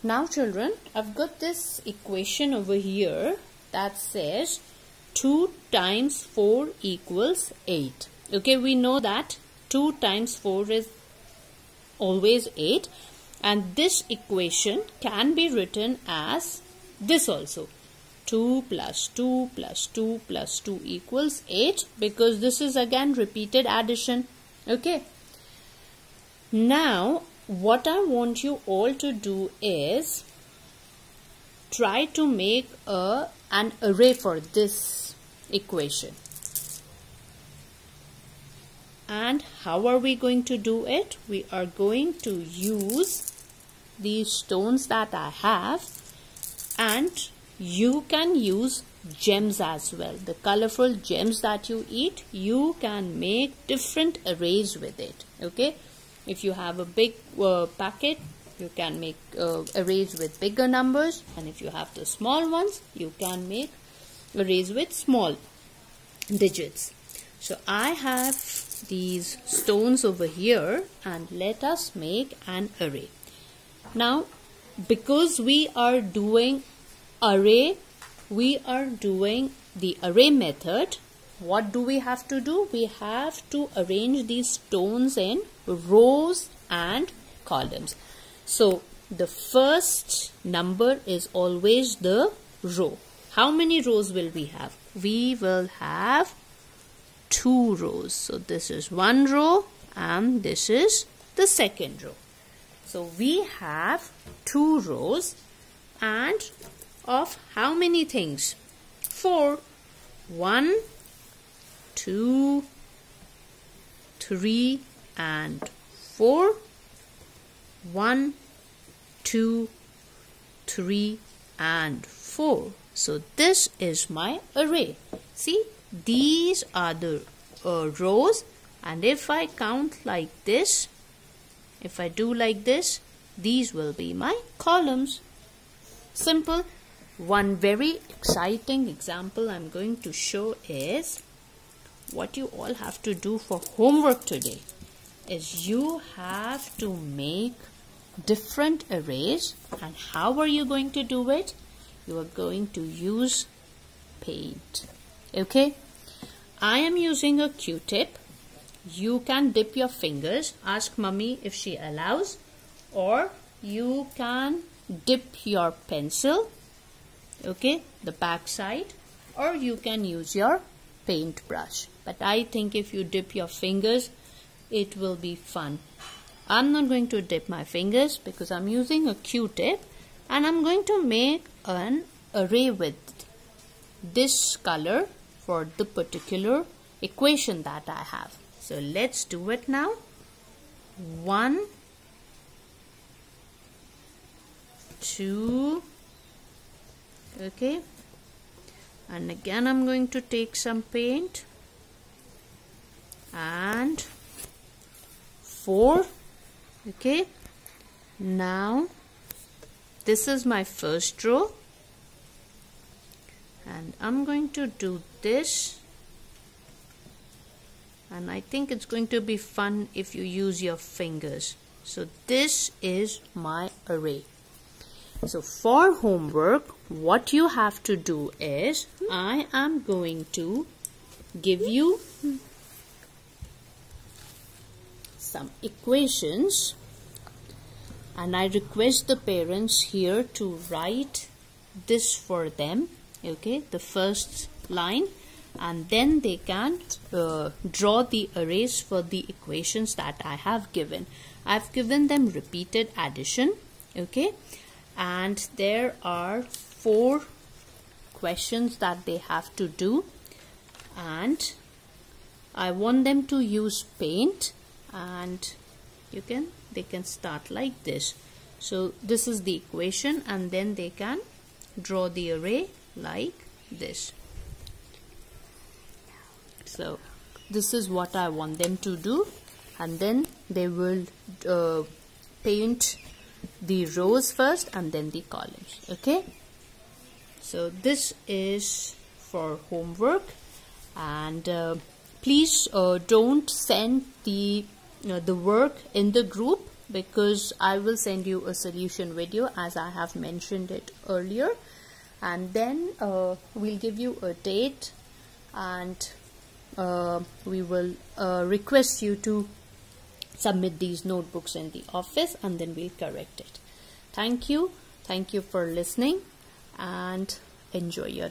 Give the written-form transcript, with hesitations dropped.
Now children, I've got this equation over here that says 2 times 4 equals 8. Okay, we know that 2 times 4 is always 8, and this equation can be written as this also. 2 plus 2 plus 2 plus 2 equals 8, because this is again repeated addition. Okay. Now what I want you all to do is try to make an array for this equation. And how are we going to do it? We are going to use these stones that I have, and you can use gems as well. The colorful gems that you eat, you can make different arrays with it. Okay, if you have a big packet, you can make arrays with bigger numbers, and if you have the small ones, you can make arrays with small digits. So I have these stones over here, and let us make an array. Now because we are doing array, we are doing the array method, what do we have to do? We have to arrange these stones in rows and columns. So the first number is always the row. How many rows will we have? We will have 2 rows. So this is 1 row and this is the second row. So we have 2 rows, and of how many things? 4. 1, 2, 3 and 4. 1, 2, 3 and 4. So this is my array. See, these are the rows, and if I count like this, if I do like this, these will be my columns. Simple. One very exciting example I'm going to show is what you all have to do for homework today is you have to make different arrays. And how are you going to do it? You are going to use paint. Okay, I am using a Q-tip. You can dip your fingers, ask mummy if she allows, or you can dip your pencil, okay, the back side, or you can use your paintbrush. But I think if you dip your fingers, it will be fun. I'm not going to dip my fingers because I'm using a Q-tip, and I'm going to make an array with this color for the particular equation that I have. So let's do it now. 1, 2, okay, and again I'm going to take some paint, and 4, okay. Now this is my first row, and I'm going to do this, and I think it's going to be fun if you use your fingers. So this is my array. So for homework, what you have to do is I am going to give you some equations, and I request the parents here to write this for them, okay, the first line, and then they can draw the arrays for the equations that I have given. I've given them repeated addition, okay, and there are 4 questions that they have to do, and I want them to use paint, and they can start like this. So this is the equation, and then they can draw the array like this. So this is what I want them to do, and then they will paint the rows first and then the columns. Okay, so this is for homework, and please don't send the work in the group. because I will send you a solution video as I have mentioned it earlier, and then we'll give you a date, and we will request you to submit these notebooks in the office, and then we'll correct it. Thank you for listening, and enjoy your day.